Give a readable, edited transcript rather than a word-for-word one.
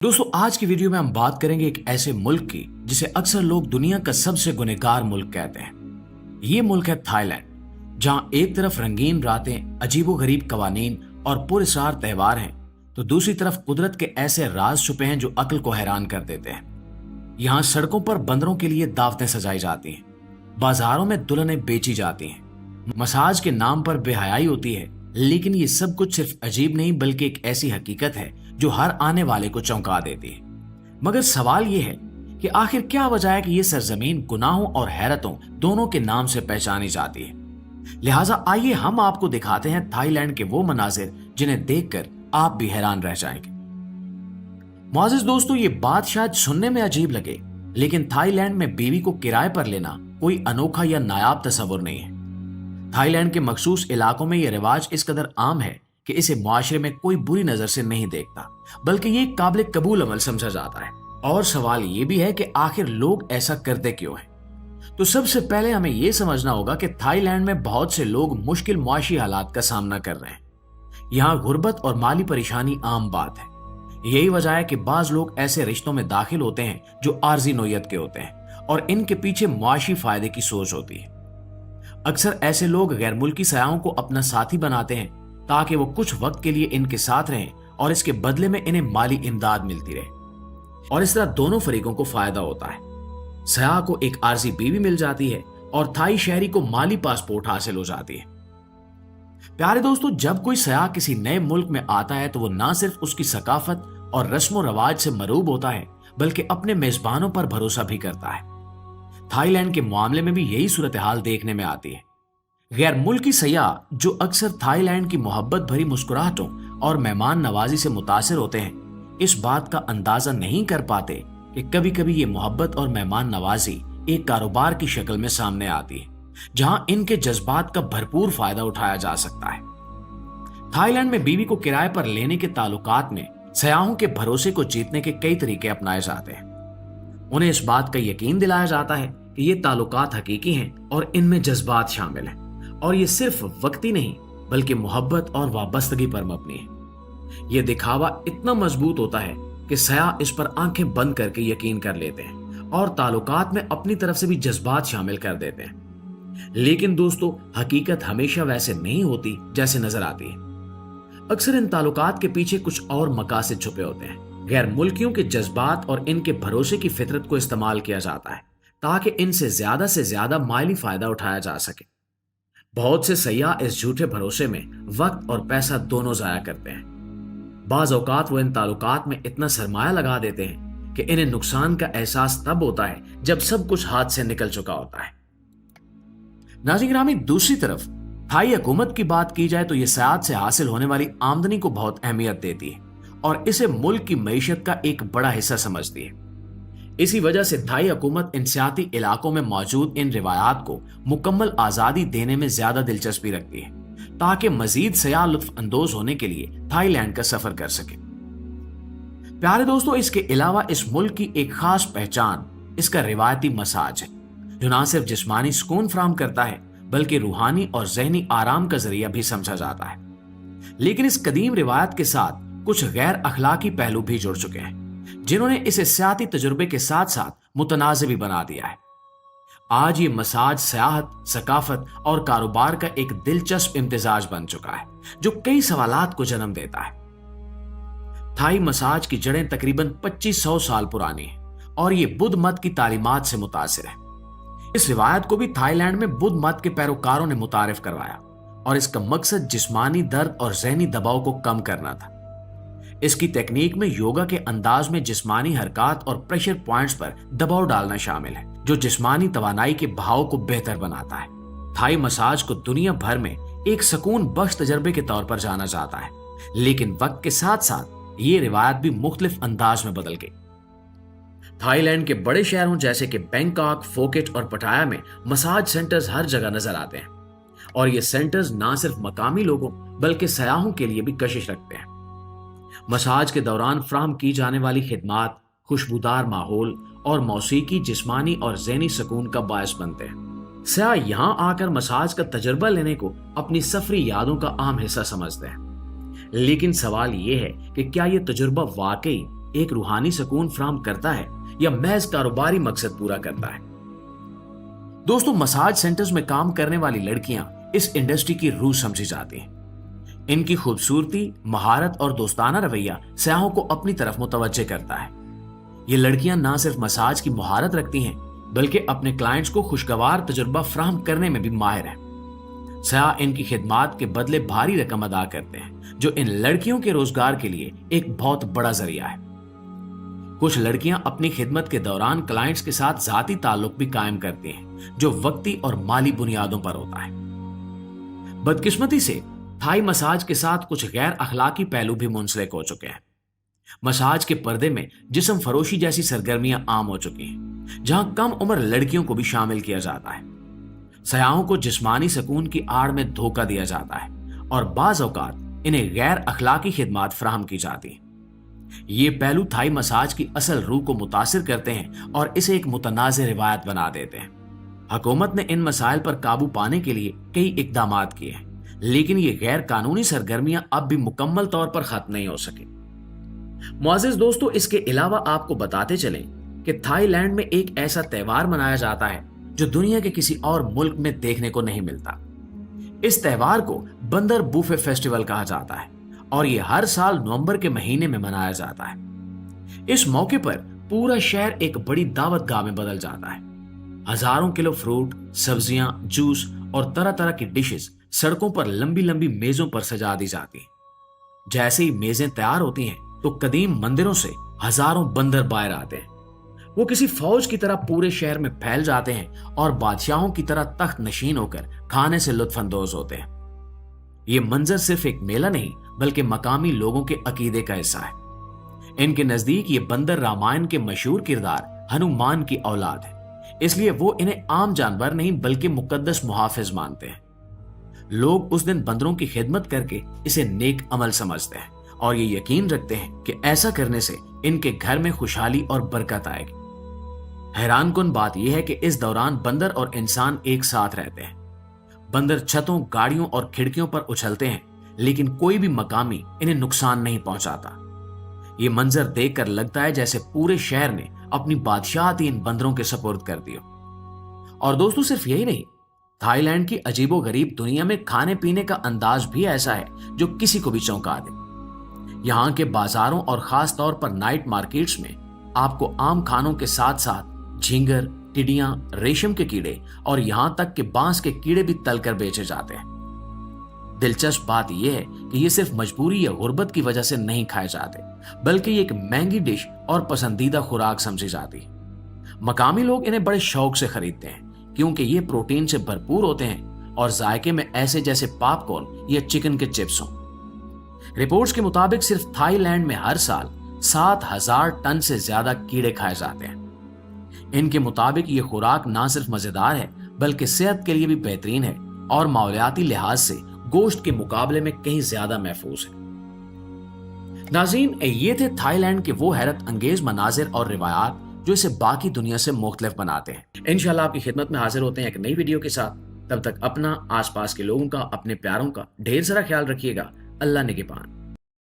दोस्तों आज की वीडियो में हम बात करेंगे एक ऐसे मुल्क की जिसे अक्सर लोग दुनिया का सबसे गुनहगार मुल्क कहते हैं। ये मुल्क है थाईलैंड, जहां एक तरफ रंगीन रातें, अजीबोगरीब कवानीन और पुरअसरार त्योहार हैं, तो दूसरी तरफ कुदरत के ऐसे राज छुपे हैं जो अक्ल को हैरान कर देते हैं। यहाँ सड़कों पर बंदरों के लिए दावतें सजाई जाती हैं, बाजारों में दुल्हनें बेची जाती हैं, मसाज के नाम पर बेहयाई होती है। लेकिन ये सब कुछ सिर्फ अजीब नहीं बल्कि एक ऐसी हकीकत है जो हर आने वाले को चौंका देती है। मगर सवाल ये है कि आखिर क्या वजह है कि ये सरजमीन गुनाहों और हैरतों दोनों के नाम से पहचानी जाती है। लिहाजा आइए हम आपको दिखाते हैं थाईलैंड के वो मनाजिर जिन्हें देखकर आप भी हैरान रह जाएंगे। मुअज़्ज़िज़ दोस्तों, ये बात शायद सुनने में अजीब लगे, लेकिन थाईलैंड में बीवी को किराए पर लेना कोई अनोखा या नायाब तस्वुर नहीं है। थाईलैंड के मखसूस इलाकों में यह रिवाज इस कदर आम है कि इसे मुआशरे में कोई बुरी नजर से नहीं देखता, बल्कि ये काबिल कबूल अमल समझा जाता है। और सवाल ये भी है कि आखिर लोग ऐसा करते क्यों हैं। तो सबसे पहले हमें यह समझना होगा कि थाईलैंड में बहुत से लोग मुश्किल मुआशी हालात का सामना कर रहे हैं। यहाँ गुर्बत और माली परेशानी आम बात है। यही वजह है कि बाज लोग ऐसे रिश्तों में दाखिल होते हैं जो आर्जी नोयत के होते हैं और इनके पीछे मुआशी फायदे की सोच होती है। अक्सर ऐसे लोग गैर मुल्की सयाहों को अपना साथी बनाते हैं ताकि वो कुछ वक्त के लिए इनके साथ रहें और इसके बदले में इन्हें माली इमदाद मिलती रहे, और इस तरह दोनों फरीकों को फायदा होता है। सयाह को एक आर्जी बीवी मिल जाती है और थाई शहरी को माली पासपोर्ट हासिल हो जाती है। प्यारे दोस्तों, जब कोई सयाह किसी नए मुल्क में आता है तो वो ना सिर्फ उसकी सकाफत और रस्म रिवाज से मरूब होता है बल्कि अपने मेजबानों पर भरोसा भी करता है। थाईलैंड के मामले में भी यही सूरत हाल देखने में आती है। गैर मुल्की सयाह जो अक्सर थाईलैंड की मोहब्बत भरी मुस्कुराहटों और मेहमान नवाजी से मुतासिर होते हैं, इस बात का अंदाजा नहीं कर पाते कि कभी कभी ये मोहब्बत और मेहमान नवाजी एक कारोबार की शक्ल में सामने आती है, जहां इनके जज्बात का भरपूर फायदा उठाया जा सकता है। थाईलैंड में बीवी को किराए पर लेने के ताल्लुकात में सयाहों के भरोसे को जीतने के कई तरीके अपनाए जाते हैं। उन्हें इस बात का यकीन दिलाया जाता है कि ये ताल्लुकात हकीकी हैं और इनमें जज्बात शामिल हैं, और ये सिर्फ वक्ती नहीं बल्कि मोहब्बत और वाबस्तगी पर मबनी है। ये दिखावा इतना मजबूत होता है कि सयाह इस पर आंखें बंद करके यकीन कर लेते हैं और ताल्लुकात में अपनी तरफ से भी जज्बात शामिल कर देते हैं। लेकिन दोस्तों, हकीकत हमेशा वैसे नहीं होती जैसे नजर आती है। अक्सर इन ताल्लुकात के पीछे कुछ और मकासद छुपे होते हैं। गैर मुल्कियों के जज्बात और इनके भरोसे की फितरत को इस्तेमाल किया जाता है ताकि इनसे ज्यादा माली फायदा उठाया जा सके। बहुत से सयाह इस झूठे भरोसे में वक्त और पैसा दोनों जाया करते हैं। बाज औकात वो इन ताल्लुकात में इतना सरमाया लगा देते हैं कि इन्हें नुकसान का एहसास तब होता है जब सब कुछ हाथ से निकल चुका होता है। नाज़रीन गिरामी, दूसरी तरफ थाई हुकूमत की बात की जाए तो यह सयाहत से हासिल होने वाली आमदनी को बहुत अहमियत देती है और इसे मुल्क की मईशत का एक बड़ा हिस्सा समझती है। इसी वजह से थाई हुकूमत इन सियाती इलाकों में मौजूद इन रिवायात को मुकम्मल आजादी देने में ज्यादा दिलचस्पी रखती है ताकि मजीद सयाह लुत्फ अंदोज होने के लिए थाईलैंड का सफर कर सके। प्यारे दोस्तों, इसके अलावा इस मुल्क की एक खास पहचान इसका रिवायती मसाज है, जो न सिर्फ जिस्मानी सुकून फराहम करता है बल्कि रूहानी और जहनी आराम का जरिया भी समझा जाता है। लेकिन इस कदीम रिवायत के साथ कुछ गैर अखलाकी पहलू भी जुड़ चुके हैं जिन्होंने इसे सियाती तजुर्बे के साथ साथ मुतनाज़ भी बना दिया है। आज ये मसाज सयाहत, सकाफत और कारोबार का एक दिलचस्प इम्तिजाज बन चुका है जो कई सवालात को जन्म देता है। थाई मसाज की जड़ें तकरीबन 2500 साल पुरानी है और ये बुद्ध मत की तालीमात से मुतासिर है। इस रिवायत को भी थाईलैंड में बुद्ध मत के पैरोकारों ने मुतारिफ करवाया और इसका मकसद जिस्मानी दर्द और जहनी दबाव को कम करना था। इसकी टेक्निक में योगा के अंदाज में जिस्मानी हरकत और प्रेशर पॉइंट्स पर दबाव डालना शामिल है, जो जिस्मानी तवानाई के बहाव को बेहतर बनाता है। थाई मसाज को दुनिया भर में एक सुकून बख्श तजर्बे के तौर पर जाना जाता है, लेकिन वक्त के साथ साथ ये रिवायत भी मुख्तलिफ अंदाज में बदल गई। थाईलैंड के बड़े शहरों जैसे कि बैंकॉक, फोकेट और पटाया में मसाज सेंटर्स हर जगह नजर आते हैं, और ये सेंटर्स ना सिर्फ मकामी लोगों बल्कि सयाहों के लिए भी कशिश रखते हैं। मसाज के दौरान फ्राहम की जाने वाली खिदमात, खुशबूदार माहौल और मौसीकी जिस्मानी और ज़हनी सुकून का बायस बनते हैं। सयाह यहाँ आकर मसाज का तजर्बा लेने को अपनी सफरी यादों का आम हिस्सा समझते हैं। लेकिन सवाल यह है कि क्या यह तजुर्बा वाकई एक रूहानी सुकून फराहम करता है या महज कारोबारी मकसद पूरा करता है। दोस्तों, मसाज सेंटर्स में काम करने वाली लड़कियां इस इंडस्ट्री की रूह समझी जाती हैं। इनकी खूबसूरती, महारत और दोस्ताना रवैया सयाहों को अपनी तरफ मुतवज्जे करता है। ये लड़कियां ना सिर्फ मसाज की महारत रखती हैं, बल्कि अपने क्लाइंट्स को खुशगवार तजुर्बा फराहम करने में भी माहिर हैं। सयाह इनकी खिदमात के बदले भारी रकम अदा करते हैं, जो इन लड़कियों के रोजगार के लिए एक बहुत बड़ा जरिया है। कुछ लड़कियां अपनी खिदमत के दौरान क्लाइंट्स के साथ जाती ताल्लुक भी कायम करती हैं, जो वक्ती और माली बुनियादों पर होता है। बदकिस्मती से थाई मसाज के साथ कुछ गैर अखलाकी पहलू भी मुंसलिक हो चुके हैं। मसाज के पर्दे में जिस्म फरोशी जैसी सरगर्मियां आम हो चुकी हैं, जहां कम उम्र लड़कियों को भी शामिल किया जाता है। सयाहों को जिस्मानी सुकून की आड़ में धोखा दिया जाता है और बाज औकात इन्हें गैर अखलाकी खिदमात फराहम की जाती है। ये पहलू थाई मसाज की असल रूह को मुतासिर करते हैं और इसे एक मुतनाज़ रिवायत बना देते हैं। हुकूमत ने इन मसाइल पर काबू पाने के लिए कई इकदाम किए हैं, लेकिन ये गैर कानूनी सरगर्मियां अब भी मुकम्मल तौर पर खत्म नहीं हो सकी। मुअज़्ज़िज़ दोस्तों, इसके अलावा आपको बताते चलें कि थाईलैंड में एक ऐसा त्योहार मनाया जाता है जो दुनिया के किसी और मुल्क में देखने को नहीं मिलता। इस त्योहार को बंदर बूफे फेस्टिवल कहा जाता है और ये हर साल नवंबर के महीने में मनाया जाता है। इस मौके पर पूरा शहर एक बड़ी दावत गाह में बदल जाता है। हजारों किलो फ्रूट, सब्जियां, जूस और तरह तरह की डिशेस सड़कों पर लंबी लंबी मेजों पर सजा दी जाती हैं। जैसे ही मेजें तैयार होती हैं तो कदीम मंदिरों से हजारों बंदर बाहर आते हैं। वो किसी फौज की तरह पूरे शहर में फैल जाते हैं और बादशाहों की तरह तख्त नशीन होकर खाने से लुत्फ अंदोज होते हैं। ये मंजर सिर्फ एक मेला नहीं, बल्कि मकामी लोगों के अकीदे का हिस्सा है। इनके नजदीक ये बंदर रामायण के मशहूर किरदार हनुमान की औलाद है, इसलिए वो इन्हें आम जानवर नहीं बल्कि मुकद्दस मुहाफिज मानते हैं। लोग उस दिन बंदरों की खिदमत करके इसे नेक अमल समझते हैं और ये यकीन रखते हैं कि ऐसा करने से इनके घर में खुशहाली और बरकत आएगी। हैरानकुन बात यह है कि इस दौरान बंदर और इंसान एक साथ रहते हैं। बंदर छतों, गाड़ियों और खिड़कियों पर उछलते हैं, लेकिन कोई भी मकामी इन्हें नुकसान नहीं पहुंचाता। ये मंजर देखकर लगता है जैसे पूरे शहर ने अपनी बादशाहती इन बंदरों के सपुर्द कर दी हो। और दोस्तों, सिर्फ यही नहीं, थाईलैंड की अजीबो गरीब दुनिया में खाने पीने का अंदाज भी ऐसा है जो किसी को भी चौंका दे। यहाँ के बाजारों और खास तौर पर नाइट मार्केट्स में आपको आम खानों के साथ साथ झींगर, टिड्डियां, रेशम के कीड़े और यहाँ तक कि बांस के कीड़े भी तलकर बेचे जाते हैं। दिलचस्प बात यह है कि ये सिर्फ मजबूरी या गुर्बत की वजह से नहीं खाए जाते, बल्कि ये एक महंगी डिश और पसंदीदा खुराक समझी जाती है। मकामी लोग इन्हें बड़े शौक से खरीदते हैं क्योंकि ये प्रोटीन से भरपूर होते हैं और जायके में ऐसे जैसे पॉपकॉर्न या चिकन के चिप्स हों। रिपोर्ट्स के मुताबिक सिर्फ थाईलैंड में हर साल 7,000 टन से ज्यादा कीड़े खाए जाते हैं। इनके मुताबिक ये खुराक ना सिर्फ मजेदार है बल्कि सेहत के लिए भी बेहतरीन है और माहौलियाती लिहाज से गोश्त के मुकाबले में कहीं ज्यादा महफूज है। नाज़रीन, ये थे थाईलैंड के वो हैरत अंगेज मनाजिर और रिवायात जो इसे बाकी दुनिया से मुख्तलिफ बनाते हैं। इंशाल्लाह आपकी खिदमत में हाजिर होते हैं एक नई वीडियो के साथ। तब तक अपना, आसपास के लोगों का, अपने प्यारों का ढेर सारा ख्याल रखिएगा। अल्लाह निगहबान।